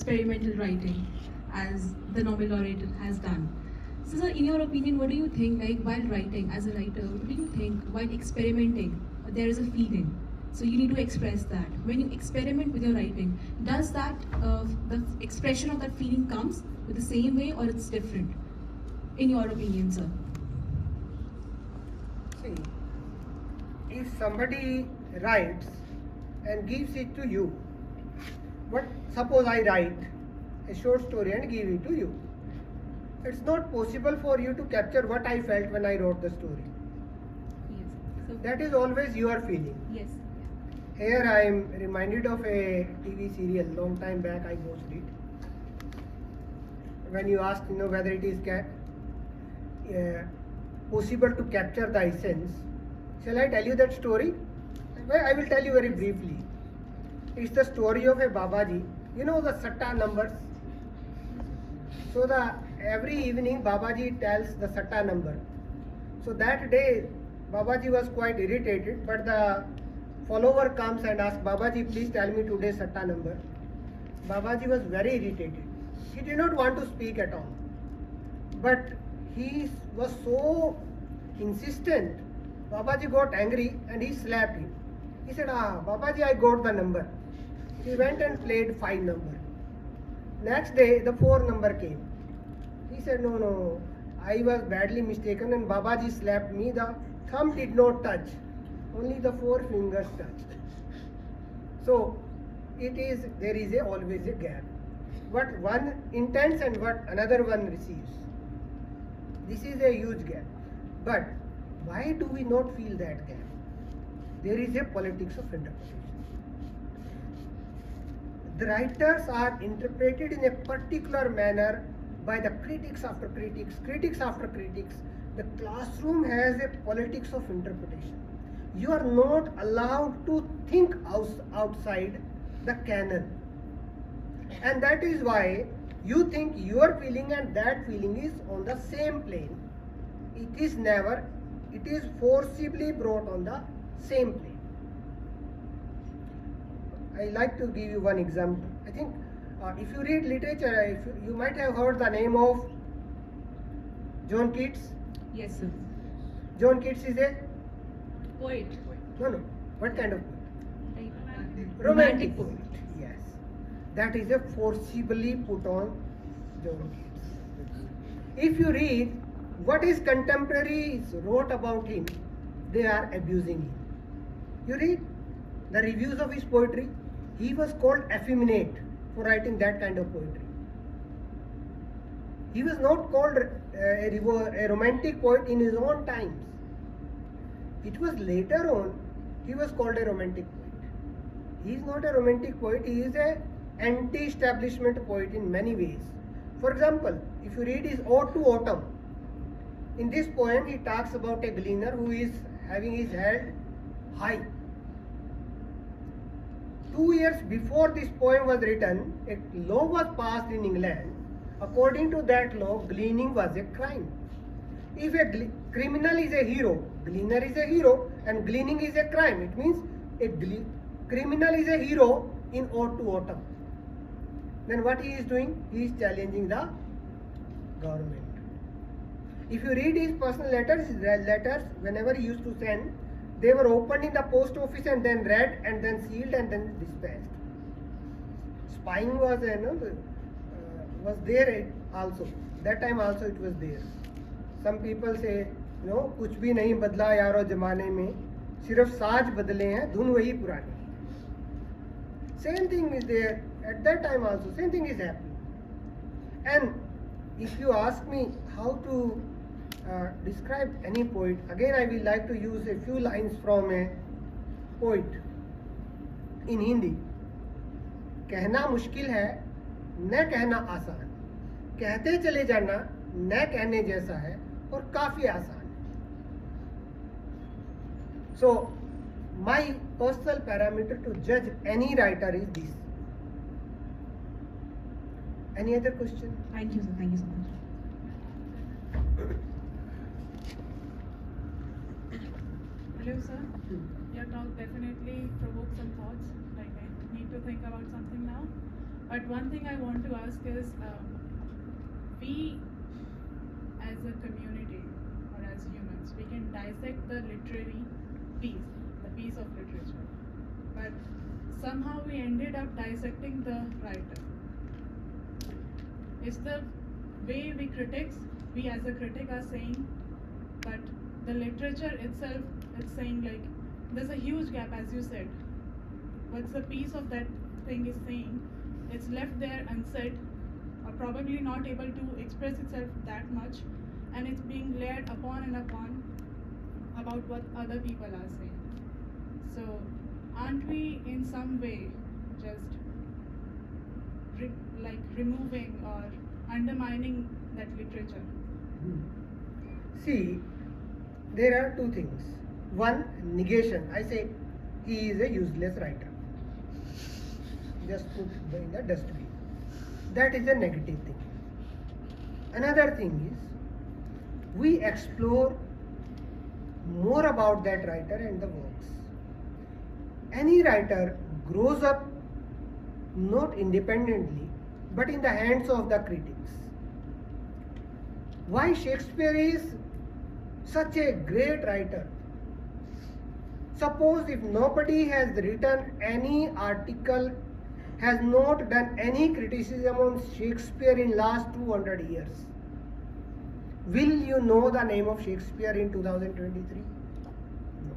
experimental writing, as the Nobel laureate has done. So, sir, in your opinion, what do you think, like while writing as a writer, what do you think while experimenting, there is a feeling? So you need to express that. When you experiment with your writing, does that the expression of that feeling comes with the same way or it's different? In your opinion, sir? See, if somebody writes and gives it to you, but suppose I write a short story and give it to you, it's not possible for you to capture what I felt when I wrote the story. Yes. So, That is always your feeling. yes. Here I am reminded of a TV serial long time back. I watched it. When you asked, whether it is possible to capture the essence, shall I tell you that story? Well, I will tell you very briefly. It's the story of a Babaji. You know the Satta numbers. So every evening Babaji tells the Satta number. So that day Babaji was quite irritated, but the follower comes and asks, Babaji, please tell me today's Satta number. Babaji was very irritated. He did not want to speak at all. But he was so insistent, Babaji got angry and he slapped him. He said, Babaji, I got the number. He went and played 5 number. Next day, the 4 number came. He said, no, I was badly mistaken and Babaji slapped me. The thumb did not touch. Only the 4 fingers touched. So, there is always a gap. What one intends and what another one receives. This is a huge gap. But why do we not feel that gap? There is a politics of interpretation. The writers are interpreted in a particular manner by the critics after critics, critics after critics. The classroom has a politics of interpretation. You are not allowed to think outside the canon. And that is why you think your feeling and that feeling is on the same plane. It is never, it is forcibly brought on the same plane. I like to give you one example. I think if you read literature, you might have heard the name of John Keats. Yes, sir. John Keats is a Poet. no. What kind of poet? Romantic poet. Yes, that is a forcibly put on John Keats. If you read what his contemporaries wrote about him, they are abusing him. You read the reviews of his poetry. He was called effeminate for writing that kind of poetry. He was not called a romantic poet in his own times. It was later on he was called a romantic poet. He is not a romantic poet, he is an anti-establishment poet in many ways. For example, if you read his Ode to Autumn, in this poem he talks about a gleaner who is having his head high. 2 years before this poem was written, a law was passed in England. According to that law, gleaning was a crime. If a criminal is a hero, gleaner is a hero, and gleaning is a crime, it means a criminal is a hero in Ode to Autumn. Then what he is doing? He is challenging the government. If you read his personal letters, whenever he used to send, they were opened in the post office and then read and then sealed and then dispatched. Spying was there also. That time also it was there. Some people say, कुछ भी नहीं बदला यारो जमाने में, सिर्फ साज बदले हैं, धुन वही पुरानी. Same thing is there at that time also. Same thing is happening. And if you ask me how to describe any poet, again I will like to use a few lines from a poet in Hindi. कहना मुश्किल है, न कहना आसान. कहते चले जाना न कहने जैसा है और काफी आसान है. So my personal parameter to judge any writer is this. Any other question? Thank you, sir. Thank you so much. Hello, sir. Your talk definitely provoked some thoughts. Like I need to think about something now. But one thing I want to ask is, we as a community or as humans, we can dissect the literary piece, the piece of literature. But somehow we ended up dissecting the writer. It's the way we as a critic are saying, but the literature itself is saying like there's a huge gap, as you said. What's the piece of that thing is saying? It's left there unsaid, or probably not able to express itself that much, and it's being layered upon and upon about what other people are saying. So, aren't we in some way just removing or undermining that literature? See, there are two things. One, negation. I say he is a useless writer. Just put in the dustbin. That is a negative thing. Another thing is, we explore more about that writer and the works. Any writer grows up not independently, but in the hands of the critics. Why Shakespeare is such a great writer? Suppose if nobody has written any article, has not done any criticism on Shakespeare in last 200 years, will you know the name of Shakespeare in 2023? No.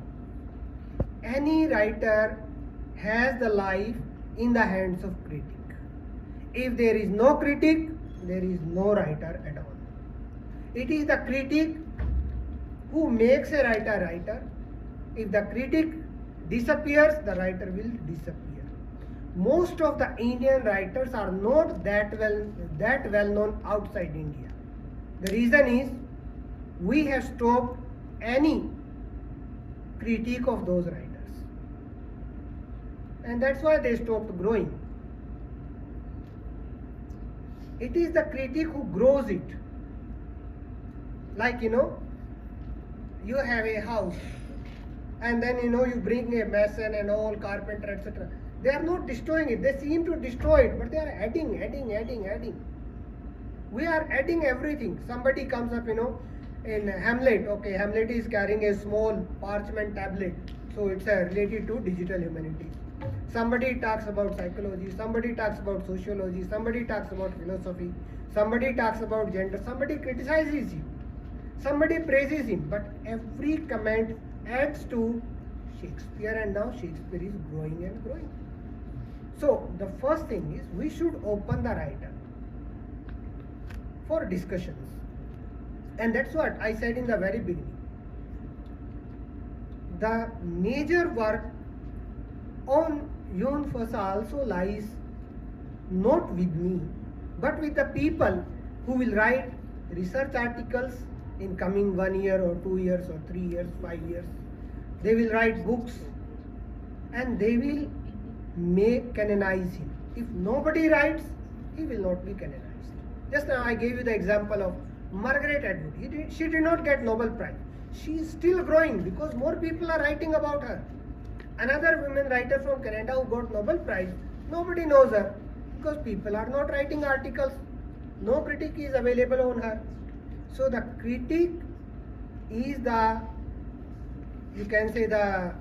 Any writer has the life in the hands of critic. If there is no critic, there is no writer at all. It is the critic who makes a writer writer. If the critic disappears, the writer will disappear. Most of the Indian writers are not that well known outside India. The reason is we have stopped any critique of those writers. And that's why they stopped growing. It is the critic who grows it. Like, you have a house and then you bring a mason and all carpenter, etc. They are not destroying it. They seem to destroy it, but they are adding. We are adding everything. Somebody comes up, in Hamlet. Okay, Hamlet is carrying a small parchment tablet, so it's related to digital humanities. Somebody talks about psychology, somebody talks about sociology, somebody talks about philosophy, somebody talks about gender, somebody criticizes him, somebody praises him, but every comment adds to Shakespeare, and now Shakespeare is growing and growing. So the first thing is we should open the writer for discussions, and that's what I said in the very beginning. The major work on Yun Fossa also lies not with me, but with the people who will write research articles in coming 1 year or 2 years or 3 years, 5 years. They will write books and they will canonize him. If nobody writes, he will not be canonized. Just now I gave you the example of Margaret Atwood. She did not get Nobel Prize. She is still growing because more people are writing about her. Another woman writer from Canada who got Nobel Prize, nobody knows her because people are not writing articles. No critic is available on her. So the critic is the, you can say the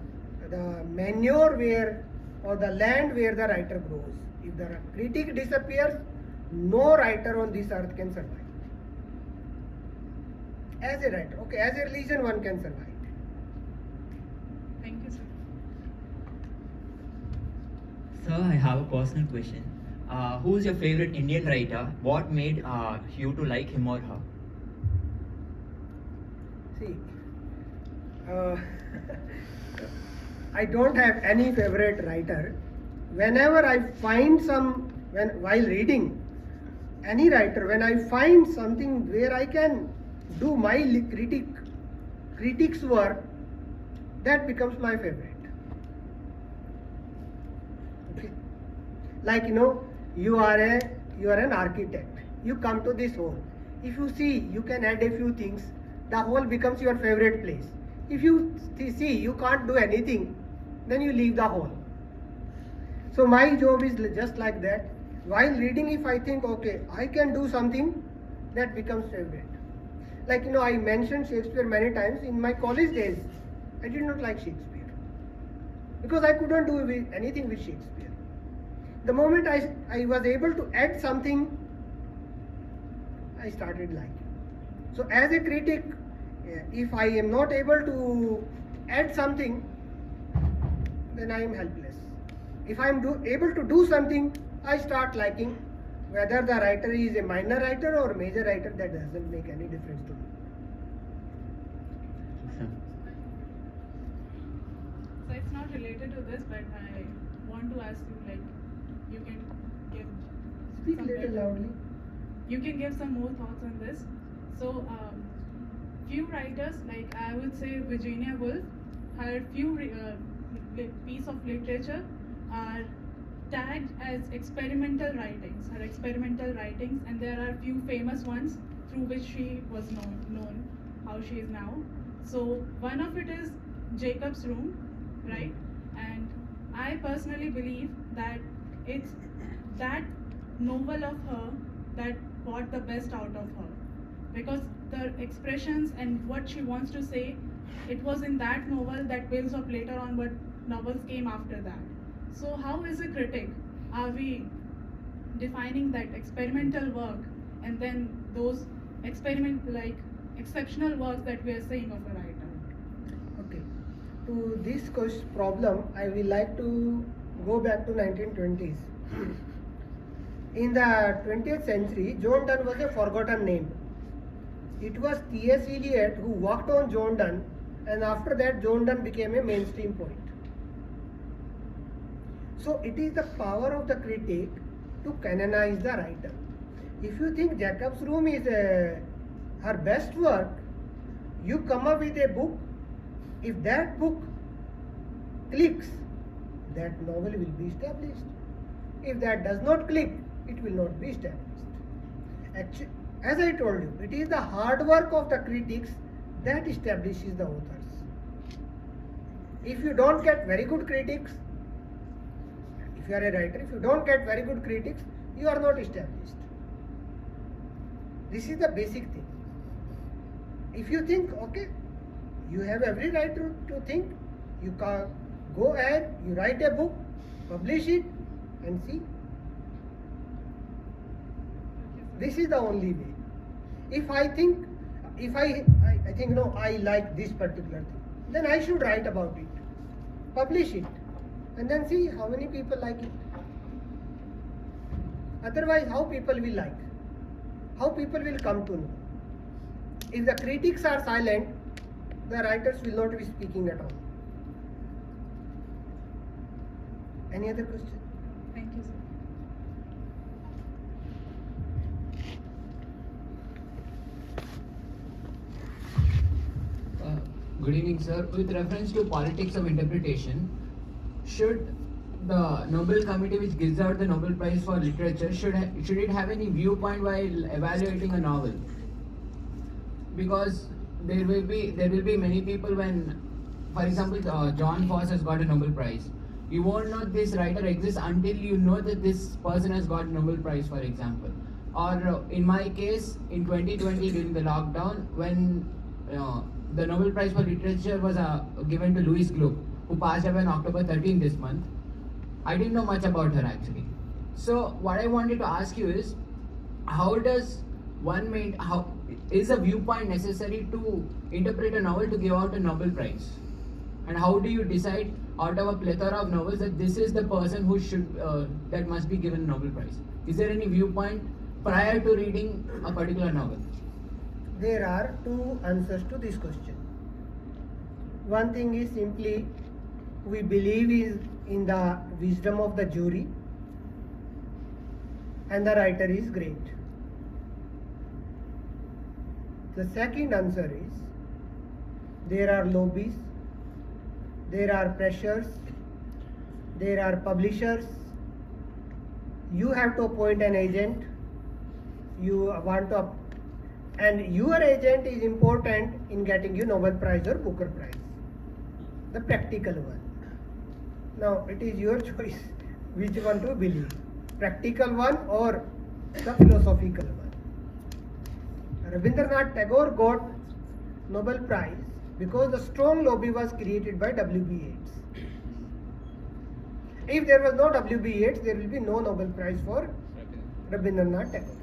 manure where, or the land where the writer grows. If the critic disappears, no writer on this earth can survive. As a writer, okay, as a religion one can survive. Thank you, sir. Sir, I have a personal question. Who is your favorite Indian writer? What made you to like him or her? See, I don't have any favorite writer. Whenever I find while reading any writer, when I find something where I can do my critic's work, that becomes my favorite. Okay. Like you are an architect. You come to this hall. If you see, you can add a few things. The hall becomes your favorite place. If you see you can't do anything, then you leave the hall. So my job is just like that. While reading, if I think, okay, I can do something, that becomes favorite. Like, I mentioned Shakespeare many times. In my college days, I did not like Shakespeare because I couldn't do anything with Shakespeare. The moment I was able to add something, I started liking. So as a critic, if I am not able to add something, then I am helpless. If I am able to do something, I start liking. Whether the writer is a minor writer or major writer, that doesn't make any difference to me. So it's not related to this, but I want to ask you, like, you can give Speak some little better- loudly. You can give some more thoughts on this. So, few writers, like I would say Virginia Woolf, her few piece of literature are tagged as experimental writings, her experimental writings, and there are few famous ones through which she was known how she is now. So one of it is Jacob's Room, right? And I personally believe that it's that novel of her that brought the best out of her, because the expressions and what she wants to say, it was in that novel that builds up later on what novels came after that. So how as a critic are we defining that experimental work and then those exceptional works that we are saying of a writer? Okay. To this problem, I will like to go back to 1920s. In the 20th century, John Donne was a forgotten name. It was T.S. Eliot who worked on John Donne, and after that, John Donne became a mainstream poet. So it is the power of the critic to canonize the writer. If you think Jacob's Room is her best work, you come up with a book. If that book clicks, that novel will be established. If that does not click, it will not be established. Actually, as I told you, it is the hard work of the critics that establishes the authors. If you don't get very good critics, if you are a writer, if you don't get very good critics, you are not established. This is the basic thing. If you think, okay, you have every right to think, you can go ahead, you write a book, publish it, and see. This is the only way. If I think, no, I like this particular thing, then I should write about it, publish it, and then see how many people like it. Otherwise, how people will like? How people will come to know? If the critics are silent, the writers will not be speaking at all. Any other question? Thank you, sir. Good evening, sir. With reference to politics of interpretation, should the Nobel Committee, which gives out the Nobel Prize for Literature, should it have any viewpoint while evaluating a novel? Because there will be many people when, for example, John Foss has got a Nobel Prize. You won't know this writer exists until you know that this person has got a Nobel Prize, for example. Or in my case, in 2020 during the lockdown, when the Nobel Prize for Literature was given to Louise Gluck, who passed away on October 13 this month. I didn't know much about her actually. So what I wanted to ask you is, how is a viewpoint necessary to interpret a novel to give out a Nobel Prize? And how do you decide out of a plethora of novels that this is the person who that must be given a Nobel Prize? Is there any viewpoint prior to reading a particular novel? There are two answers to this question. One thing is simply we believe in the wisdom of the jury, and the writer is great. The second answer is there are lobbies, there are pressures, there are publishers. You have to appoint an agent. And your agent is important in getting you Nobel Prize or Booker Prize, the practical one. Now it is your choice which one to believe. practical one or the philosophical one. Rabindranath Tagore got Nobel Prize because the strong lobby was created by W.B. Yeats. If there was no W.B. Yeats, there will be no Nobel Prize for Rabindranath Tagore.